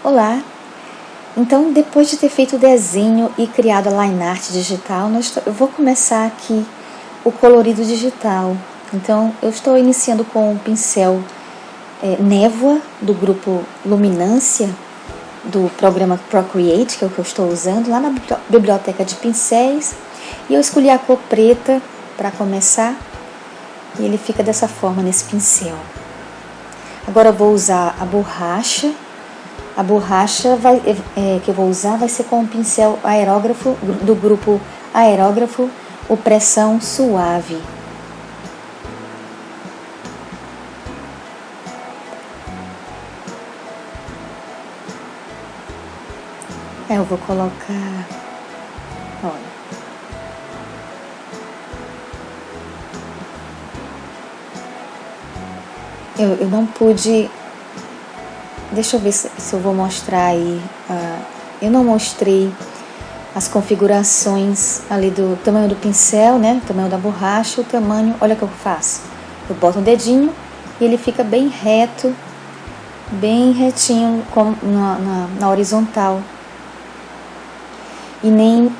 Olá! Então, depois de ter feito o desenho e criado a line art digital, eu vou começar aqui o colorido digital. Então, eu estou iniciando com o pincel Névoa, do grupo Luminância, do programa Procreate, que é o que eu estou usando, lá na biblioteca de pincéis. E eu escolhi a cor preta para começar, e ele fica dessa forma nesse pincel. Agora eu vou usar a borracha. A borracha que eu vou usar vai ser com o pincel aerógrafo, do grupo Aerógrafo, o Pressão Suave. Eu vou colocar, olha, eu não pude, deixa eu ver se eu vou mostrar aí, eu não mostrei as configurações ali do tamanho do pincel, né, o tamanho da borracha, o tamanho, olha o que eu faço, eu boto um dedinho e ele fica bem reto, bem retinho na horizontal. E nem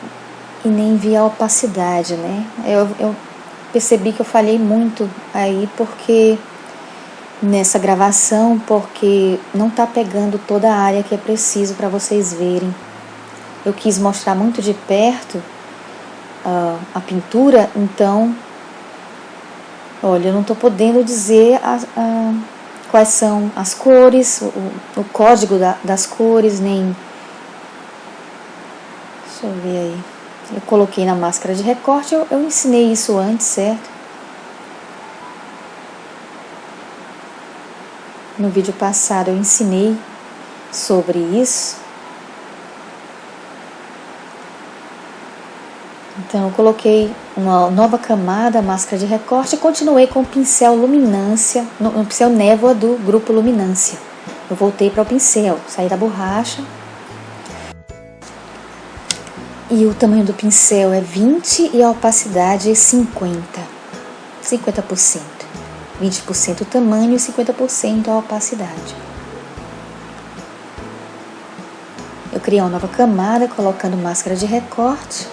vi a opacidade, né? Eu percebi que eu falhei muito aí nessa gravação, porque não tá pegando toda a área que é preciso para vocês verem. Eu quis mostrar muito de perto a pintura, então, olha, eu não tô podendo dizer quais são as cores, o código das cores, nem... Deixa eu ver aí. Eu coloquei na máscara de recorte, eu ensinei isso antes, certo? No vídeo passado eu ensinei sobre isso. Então eu coloquei uma nova camada, máscara de recorte, e continuei com o pincel Luminância, no pincel Névoa do grupo Luminância. Eu voltei para o pincel, saí da borracha. E o tamanho do pincel é 20 e a opacidade é 50%. 20% o tamanho e 50% a opacidade. Eu criei uma nova camada colocando máscara de recorte.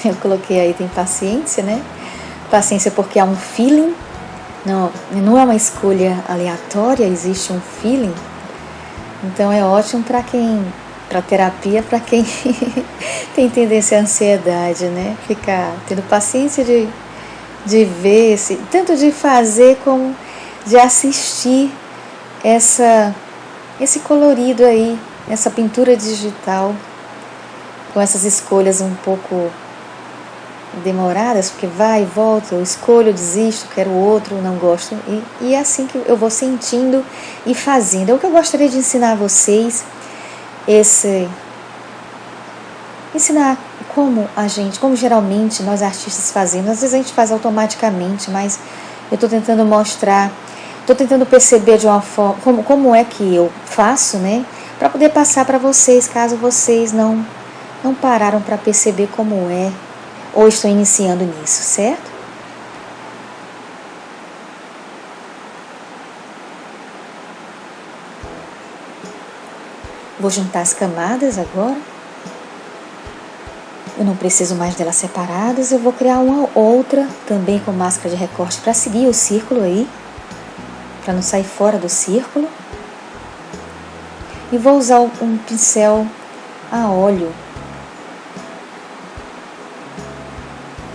Eu coloquei aí, tem paciência, né? Paciência porque é um feeling, não é uma escolha aleatória, existe um feeling. Então é ótimo para terapia, para quem tem tendência à ansiedade, né? Ficar tendo paciência de ver, tanto de fazer como de assistir esse colorido aí, essa pintura digital, com essas escolhas um pouco demoradas, porque vai e volta, eu escolho, eu desisto, quero outro, não gosto, e é assim que eu vou sentindo e fazendo. É o que eu gostaria de ensinar a vocês, ensinar como geralmente nós artistas fazemos. Às vezes a gente faz automaticamente, mas eu estou tentando mostrar, estou tentando perceber de uma forma, como é que eu faço, né, para poder passar para vocês, caso vocês não pararam para perceber como é, ou estou iniciando nisso, certo? Vou juntar as camadas agora. Eu não preciso mais delas separadas. Eu vou criar uma outra também com máscara de recorte para seguir o círculo aí, para não sair fora do círculo. E vou usar um pincel a óleo.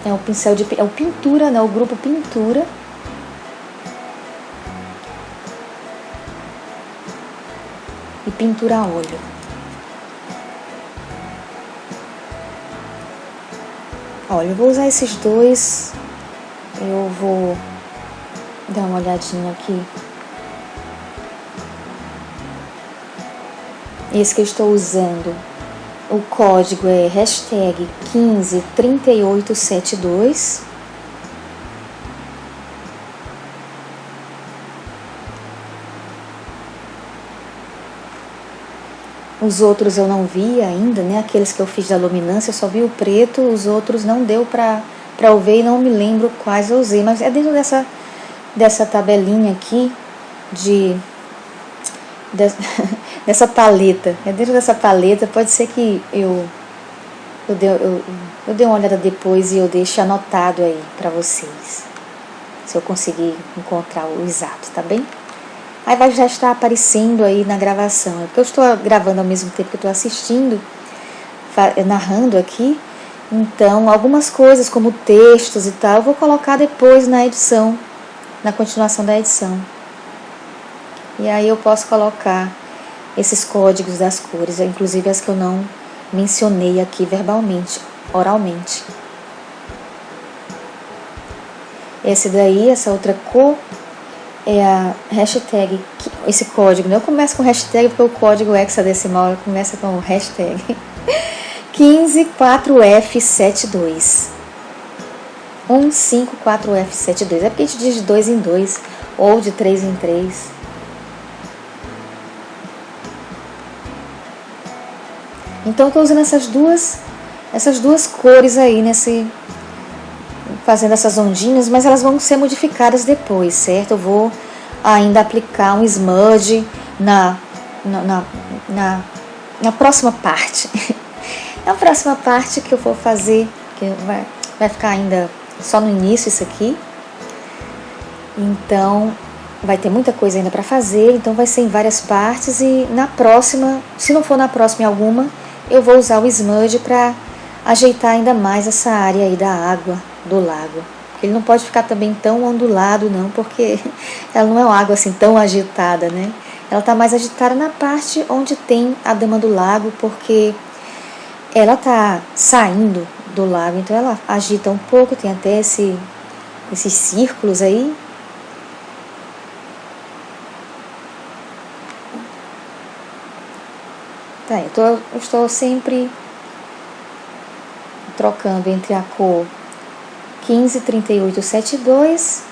É o pincel é o Pintura, né? O grupo Pintura. E pintura a óleo. Olha, eu vou usar esses dois. Eu vou dar uma olhadinha aqui. Esse que eu estou usando, o código é #153872. Os outros eu não vi ainda, né? Aqueles que eu fiz da luminância, eu só vi o preto, os outros não deu para eu ver e não me lembro quais eu usei. Mas é dentro dessa tabelinha aqui, dessa paleta. É dentro dessa paleta, pode ser que eu dei uma olhada depois e eu deixe anotado aí para vocês, se eu conseguir encontrar o exato, tá bem? Aí vai já estar aparecendo aí na gravação, é porque eu estou gravando ao mesmo tempo que eu estou assistindo, narrando aqui, então algumas coisas como textos e tal, eu vou colocar depois na edição, na continuação da edição. E aí eu posso colocar esses códigos das cores, inclusive as que eu não mencionei aqui verbalmente, oralmente. Essa outra cor é a hashtag, esse código, né? Eu começo com hashtag porque o código hexadecimal começa com hashtag 154F72. 154F72. É porque a gente diz de 2 em 2 ou de 3 em 3. Então eu estou usando essas duas cores aí fazendo essas ondinhas, mas elas vão ser modificadas depois, certo? Eu vou ainda aplicar um smudge na próxima parte. Na próxima parte que eu vou fazer, que vai ficar ainda só no início isso aqui. Então vai ter muita coisa ainda para fazer, então vai ser em várias partes e na próxima, se não for na próxima em alguma, eu vou usar o smudge para ajeitar ainda mais essa área aí da água do lago. Ele não pode ficar também tão ondulado não, porque ela não é uma água assim tão agitada, né? Ela está mais agitada na parte onde tem a dama do lago, porque ela está saindo do lago, então ela agita um pouco, tem até esses círculos aí. Tá, eu estou sempre trocando entre a cor 153872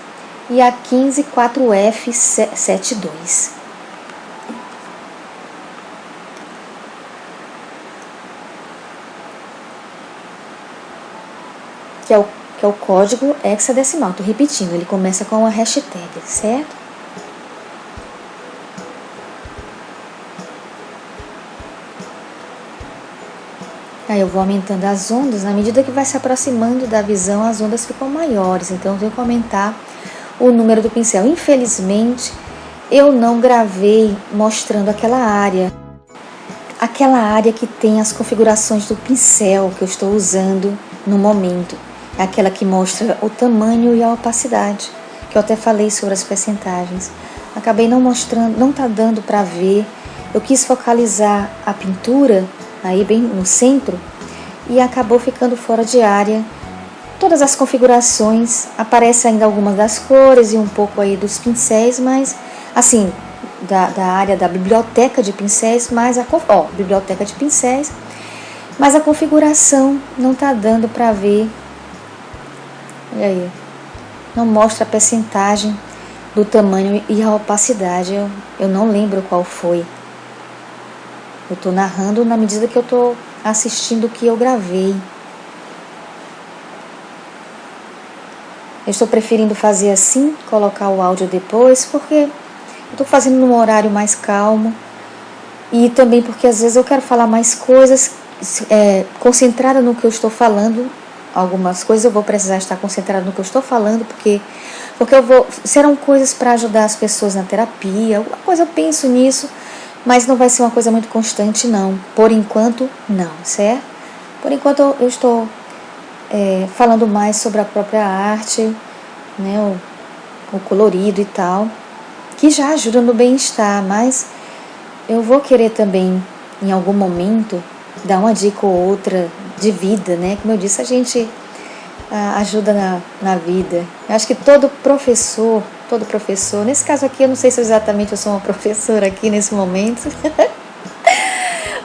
e a 154F72. Que é o código hexadecimal. Estou repetindo, ele começa com uma hashtag, certo? Aí eu vou aumentando as ondas, na medida que vai se aproximando da visão, as ondas ficam maiores, então eu tenho que aumentar o número do pincel. Infelizmente, eu não gravei mostrando aquela área que tem as configurações do pincel que eu estou usando no momento, é aquela que mostra o tamanho e a opacidade, que eu até falei sobre as percentagens. Acabei não mostrando, não está dando para ver, eu quis focalizar a pintura aí bem no centro, e acabou ficando fora de área. Todas as configurações, aparecem ainda algumas das cores e um pouco aí dos pincéis, mas assim, da área da biblioteca de pincéis, mas biblioteca de pincéis, mas a configuração não está dando para ver. Olha aí, não mostra a percentagem do tamanho e a opacidade, eu não lembro qual foi. Eu estou narrando na medida que eu estou assistindo o que eu gravei. Eu estou preferindo fazer assim, colocar o áudio depois, porque eu estou fazendo num horário mais calmo. E também porque às vezes eu quero falar mais coisas, concentrada no que eu estou falando. Algumas coisas eu vou precisar estar concentrada no que eu estou falando, porque serão coisas para ajudar as pessoas na terapia, alguma coisa eu penso nisso. Mas não vai ser uma coisa muito constante, não. Por enquanto, não, certo? Por enquanto, eu estou falando mais sobre a própria arte, né, o colorido e tal, que já ajuda no bem-estar, mas eu vou querer também, em algum momento, dar uma dica ou outra de vida, né? Como eu disse, a gente ajuda na vida. Eu acho que todo professor, nesse caso aqui eu não sei se exatamente eu sou uma professora aqui nesse momento,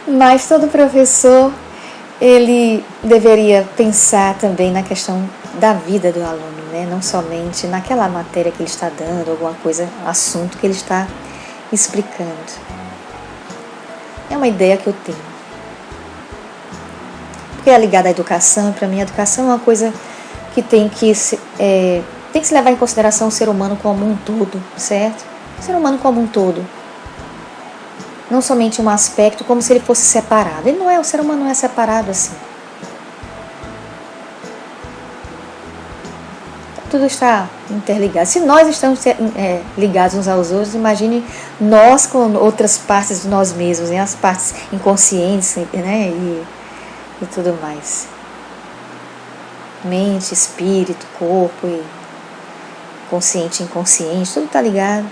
mas todo professor, ele deveria pensar também na questão da vida do aluno, né? Não somente naquela matéria que ele está dando, alguma coisa, assunto que ele está explicando. É uma ideia que eu tenho. Porque é ligada à educação, e para mim a educação é uma coisa que tem que se levar em consideração o ser humano como um todo, certo? O ser humano como um todo. Não somente um aspecto, como se ele fosse separado. Ele não é, o ser humano não é separado assim. Tudo está interligado. Se nós estamos ligados uns aos outros, imagine nós com outras partes de nós mesmos, né? As partes inconscientes, né? E tudo mais. Mente, espírito, corpo, e consciente, inconsciente, tudo está ligado.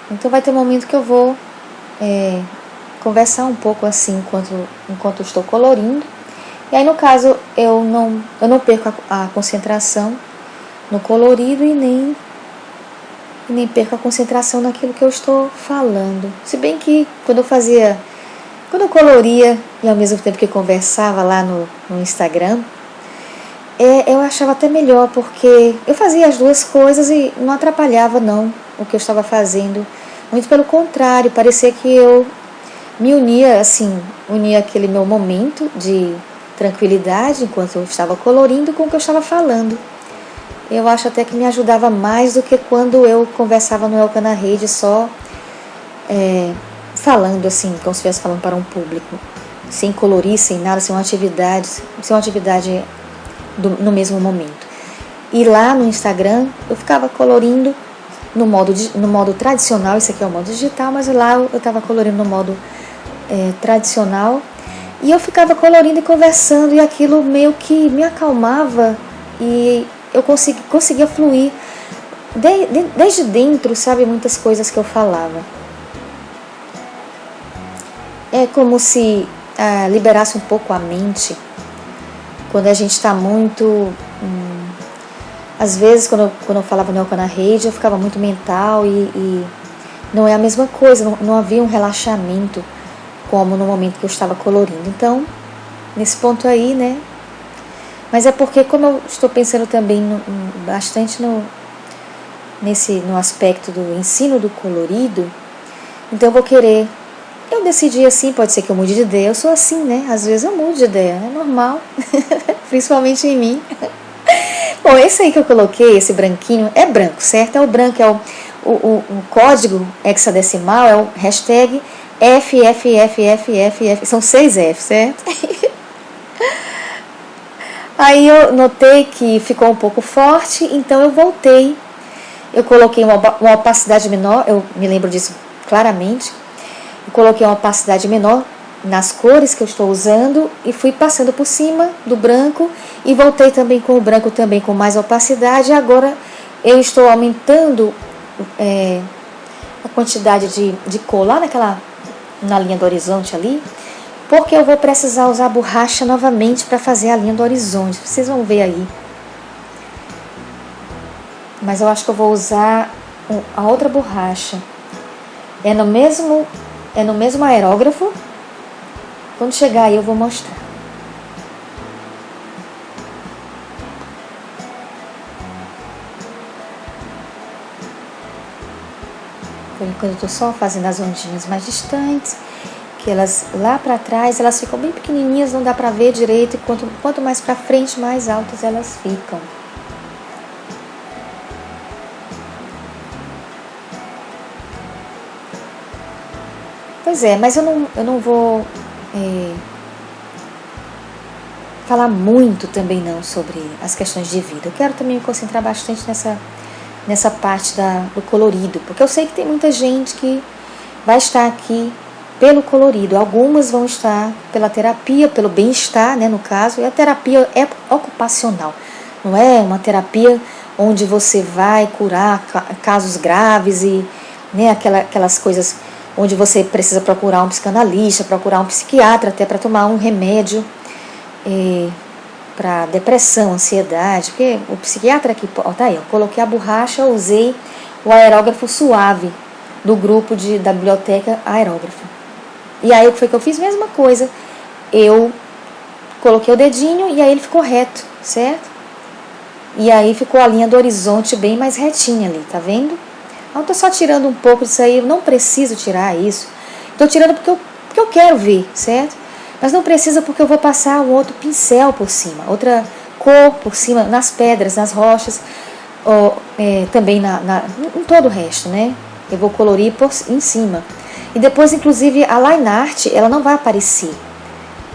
Então vai ter um momento que eu vou conversar um pouco assim enquanto estou colorindo. E aí, no caso, eu não perco a concentração no colorido e nem perco a concentração naquilo que eu estou falando. Se bem que quando eu coloria e ao mesmo tempo que conversava lá no Instagram, eu achava até melhor, porque eu fazia as duas coisas e não atrapalhava não o que eu estava fazendo. Muito pelo contrário, parecia que eu me unia aquele meu momento de tranquilidade enquanto eu estava colorindo com o que eu estava falando. Eu acho até que me ajudava mais do que quando eu conversava no Elka na Rede só falando assim, como se estivesse falando para um público, sem colorir, sem nada, sem uma atividade no mesmo momento. E lá no Instagram eu ficava colorindo no modo tradicional, isso aqui é o modo digital, mas lá eu estava colorindo no modo tradicional. E eu ficava colorindo e conversando, e aquilo meio que me acalmava, e eu conseguia fluir desde dentro, sabe, muitas coisas que eu falava. É como se liberasse um pouco a mente, quando a gente está muito... às vezes, quando eu falava no Elka na Rede, eu ficava muito mental, e não é a mesma coisa, não havia um relaxamento, como no momento que eu estava colorindo. Então, nesse ponto aí, né? Mas é porque, como eu estou pensando também bastante no aspecto do ensino do colorido, então eu decidi assim, pode ser que eu mude de ideia, eu sou assim, né? Às vezes eu mudo de ideia, é normal, principalmente em mim. Bom, esse aí que eu coloquei, esse branquinho, é branco, certo? É o branco, é o código hexadecimal, é o hashtag FFFFF, são 6 F, certo? Aí eu notei que ficou um pouco forte, então eu voltei. Eu coloquei uma opacidade menor, eu me lembro disso claramente. Eu coloquei uma opacidade menor nas cores que eu estou usando e fui passando por cima do branco e voltei também com o branco também com mais opacidade. Agora eu estou aumentando a quantidade de cor lá na linha do horizonte ali, porque eu vou precisar usar a borracha novamente para fazer a linha do horizonte. Vocês vão ver aí. Mas eu acho que eu vou usar a outra borracha. É no mesmo aerógrafo. Quando chegar aí eu vou mostrar. Por enquanto eu estou só fazendo as ondinhas mais distantes, que elas lá para trás elas ficam bem pequenininhas, não dá para ver direito, e quanto mais para frente, mais altas elas ficam. Pois é, mas eu não vou falar muito também não sobre as questões de vida. Eu quero também me concentrar bastante nessa parte do colorido, porque eu sei que tem muita gente que vai estar aqui pelo colorido. Algumas vão estar pela terapia, pelo bem-estar, né, no caso, e a terapia é ocupacional. Não é uma terapia onde você vai curar casos graves e, né, aquelas coisas onde você precisa procurar um psicanalista, procurar um psiquiatra até para tomar um remédio para depressão, ansiedade, porque o psiquiatra aqui, tá aí, eu coloquei a borracha, eu usei o aerógrafo suave do grupo da biblioteca aerógrafo. E aí o que foi que eu fiz? Mesma coisa, eu coloquei o dedinho e aí ele ficou reto, certo? E aí ficou a linha do horizonte bem mais retinha ali, tá vendo? Eu estou só tirando um pouco disso aí, eu não preciso tirar isso. Estou tirando porque eu quero ver, certo? Mas não precisa porque eu vou passar um outro pincel por cima, outra cor por cima, nas pedras, nas rochas, ou, também em todo o resto, né? Eu vou colorir em cima. E depois, inclusive, a line art, ela não vai aparecer.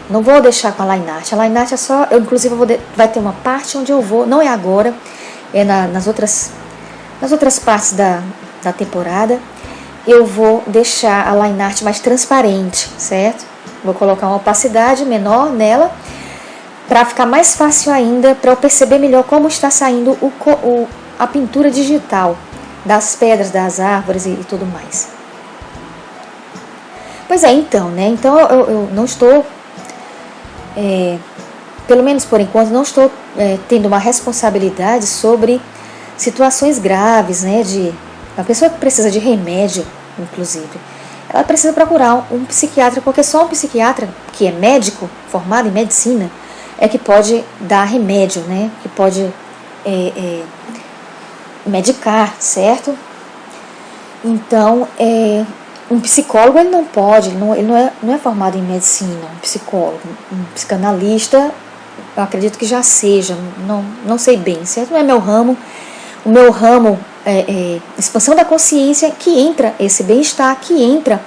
Não vou deixar com a line art. A line art é só, inclusive, vai ter uma parte onde eu vou, não é agora, é nas outras partes da temporada, eu vou deixar a line art mais transparente, certo? Vou colocar uma opacidade menor nela, para ficar mais fácil ainda, para eu perceber melhor como está saindo a pintura digital das pedras, das árvores e tudo mais. Pois é, então, né? Então eu não estou, pelo menos por enquanto, não estou tendo uma responsabilidade sobre situações graves, né? De uma pessoa que precisa de remédio, inclusive, ela precisa procurar um psiquiatra, porque só um psiquiatra que é médico, formado em medicina, é que pode dar remédio, né? Que pode medicar, certo? Então, um psicólogo ele não pode, ele não é formado em medicina, um psicólogo, um psicanalista, eu acredito que já seja, não sei bem, certo? Não é meu ramo. O meu ramo é expansão da consciência, que entra esse bem-estar, que entra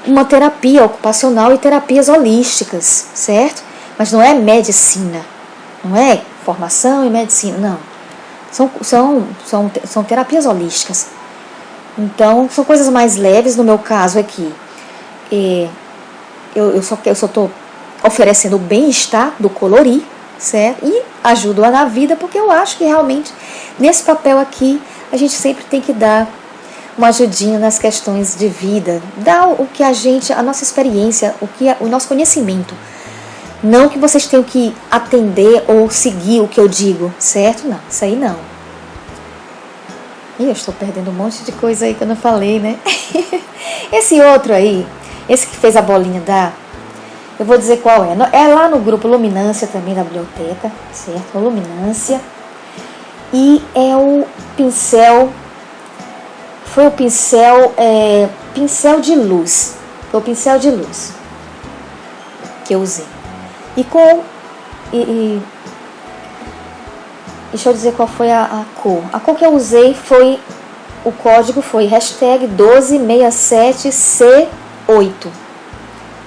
uma terapia ocupacional e terapias holísticas, certo? Mas não é medicina, não é formação em medicina, não. São terapias holísticas. Então, são coisas mais leves. No meu caso aqui, eu só estou oferecendo o bem-estar do colorir, certo? E ajudo-a na vida, porque eu acho que realmente, nesse papel aqui, a gente sempre tem que dar uma ajudinha nas questões de vida, dar a nossa experiência, o nosso conhecimento. Não que vocês tenham que atender ou seguir o que eu digo, certo? Não, isso aí não. Ih, eu estou perdendo um monte de coisa aí que eu não falei, né? Esse outro aí, esse que fez a bolinha eu vou dizer qual é. É lá no grupo Luminância também da biblioteca, certo? Luminância. E é o pincel, foi o pincel de luz. Foi o pincel de luz que eu usei. Deixa eu dizer qual foi a cor. A cor que eu usei o código foi #1267C8.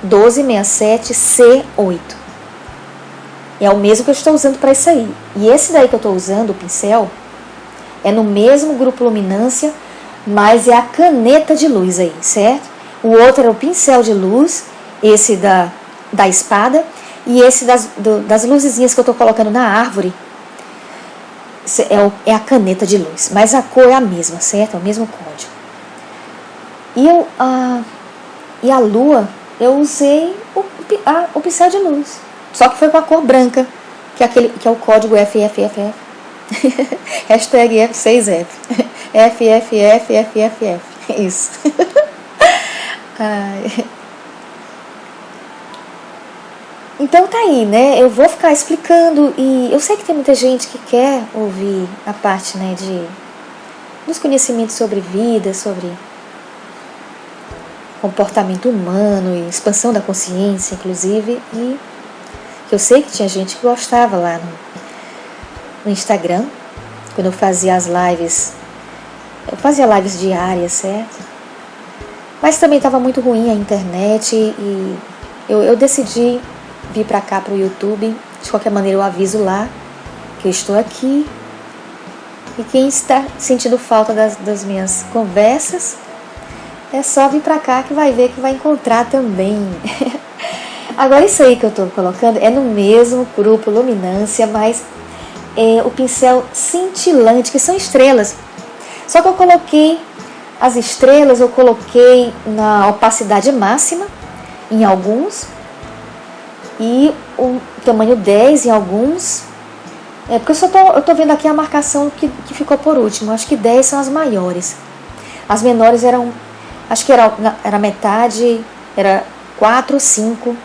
1267C8. É o mesmo que eu estou usando para isso aí. E esse daí que eu estou usando, o pincel, é no mesmo grupo Luminância, mas é a caneta de luz aí, certo? O outro era o pincel de luz, esse da espada, e esse das luzezinhas que eu estou colocando na árvore, é a caneta de luz. Mas a cor é a mesma, certo? É o mesmo código. E a lua, eu usei o pincel de luz. Só que foi com a cor branca, que é o código FFFF. Hashtag F6F. FFFFFF. Isso. Então tá aí, né? Eu vou ficar explicando, e eu sei que tem muita gente que quer ouvir a parte, né, dos conhecimentos sobre vida, sobre comportamento humano e expansão da consciência, inclusive, e eu sei que tinha gente que gostava lá no Instagram, quando eu fazia as lives. Eu fazia lives diárias, certo? Mas também estava muito ruim a internet, e eu decidi vir para cá, para o YouTube. De qualquer maneira, eu aviso lá que eu estou aqui. E quem está sentindo falta das minhas conversas, é só vir para cá que vai ver que vai encontrar também. Agora, isso aí que eu estou colocando é no mesmo grupo Luminância, mas é o pincel cintilante, que são estrelas. Só que eu coloquei as estrelas, eu coloquei na opacidade máxima em alguns, e o tamanho 10 em alguns. Porque eu tô vendo aqui a marcação que ficou por último. Acho que 10 são as maiores. As menores eram, acho que era metade, era 4, 5,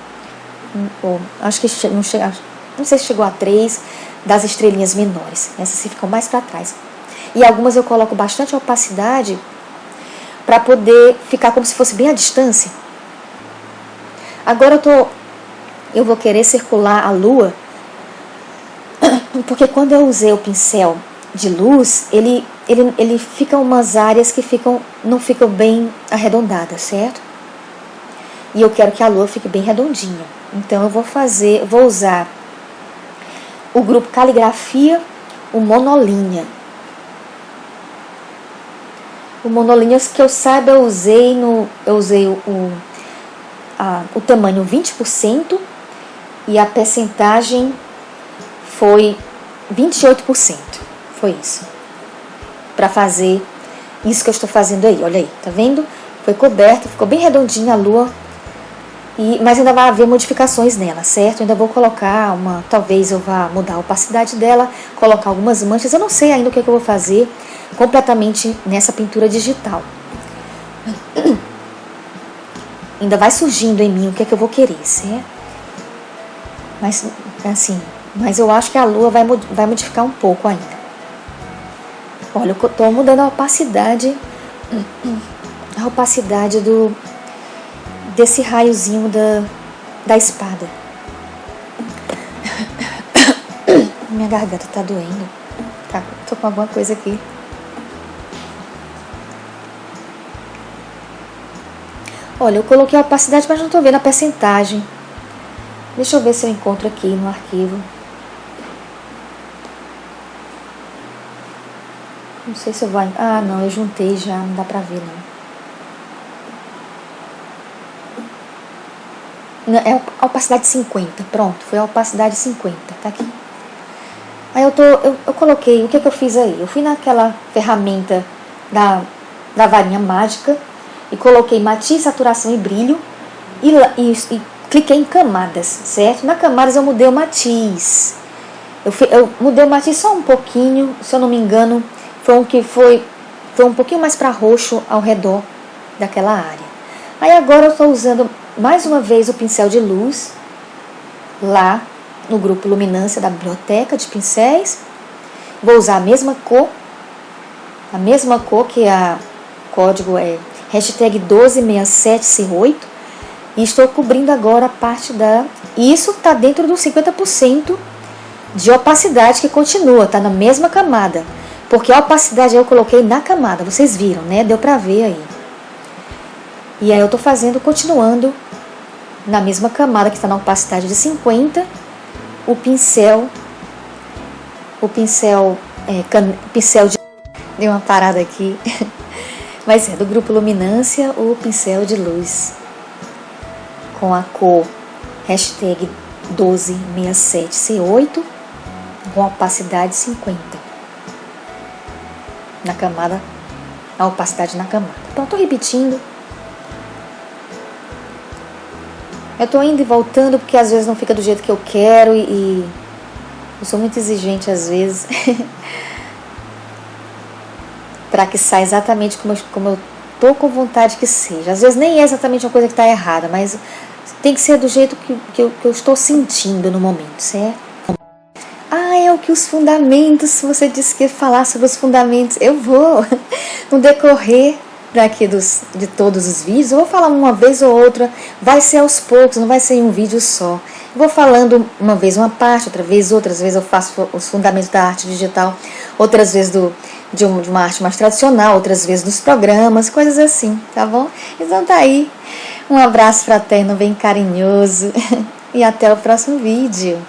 ou acho que não sei se chegou a 3 das estrelinhas menores. Essas ficam mais para trás. E algumas eu coloco bastante opacidade, para poder ficar como se fosse bem à distância. Agora eu vou querer circular a lua, porque quando eu usei o pincel de luz, ele fica umas áreas que não ficam bem arredondadas, certo? E eu quero que a lua fique bem redondinha. Então eu vou usar o grupo Caligrafia, o Monolinha. O Monolinha, que eu saiba, eu usei o tamanho 20% e a percentagem foi 28%. Foi isso. Para fazer isso que eu estou fazendo aí. Olha aí, tá vendo? Foi coberta, ficou bem redondinha a lua. Mas ainda vai haver modificações nela, certo? Eu ainda vou colocar talvez eu vá mudar a opacidade dela, colocar algumas manchas. Eu não sei ainda o que eu vou fazer completamente nessa pintura digital. Ainda vai surgindo em mim o que eu vou querer, certo? Mas eu acho que a lua vai modificar um pouco ainda. Olha, eu estou mudando a opacidade desse raiozinho da espada. Minha garganta tá doendo. Tá, tô com alguma coisa aqui. Olha, eu coloquei a opacidade, mas não tô vendo a percentagem. Deixa eu ver se eu encontro aqui no arquivo. Não sei se eu vou... Ah, não, eu juntei já, não dá pra ver, não. É a opacidade 50, pronto, foi a opacidade 50, tá aqui. Aí eu coloquei, o que eu fiz aí? Eu fui naquela ferramenta da varinha mágica e coloquei matiz, saturação e brilho e cliquei em camadas, certo? Na camadas eu mudei o matiz. Eu mudei o matiz só um pouquinho, se eu não me engano, foi um pouquinho mais para roxo ao redor daquela área. Aí agora eu estou usando mais uma vez o pincel de luz, lá no grupo Luminância da biblioteca de pincéis. Vou usar a mesma cor que o código é hashtag 1267C8. E estou cobrindo agora a parte Isso está dentro dos 50% de opacidade que continua, está na mesma camada. Porque a opacidade eu coloquei na camada, vocês viram, né? Deu para ver aí. E aí eu estou continuando na mesma camada que está na opacidade de 50, o pincel de... Deu uma parada aqui. Mas do grupo Luminância, o pincel de luz. Com a cor hashtag 1267C8, com opacidade 50. Na camada, a opacidade na camada. Então, estou repetindo. Eu estou indo e voltando porque às vezes não fica do jeito que eu quero e eu sou muito exigente às vezes para que saia exatamente como eu estou com vontade que seja. Às vezes nem é exatamente uma coisa que está errada, mas tem que ser do jeito que eu estou sentindo no momento, certo? É o que os fundamentos, se você disse que ia falar sobre os fundamentos, eu vou, no decorrer de todos os vídeos, eu vou falar uma vez ou outra, vai ser aos poucos, não vai ser em um vídeo só. Eu vou falando uma vez uma parte, outras vezes eu faço os fundamentos da arte digital, outras vezes de uma arte mais tradicional, outras vezes dos programas, coisas assim, tá bom? Então tá aí, um abraço fraterno bem carinhoso e até o próximo vídeo.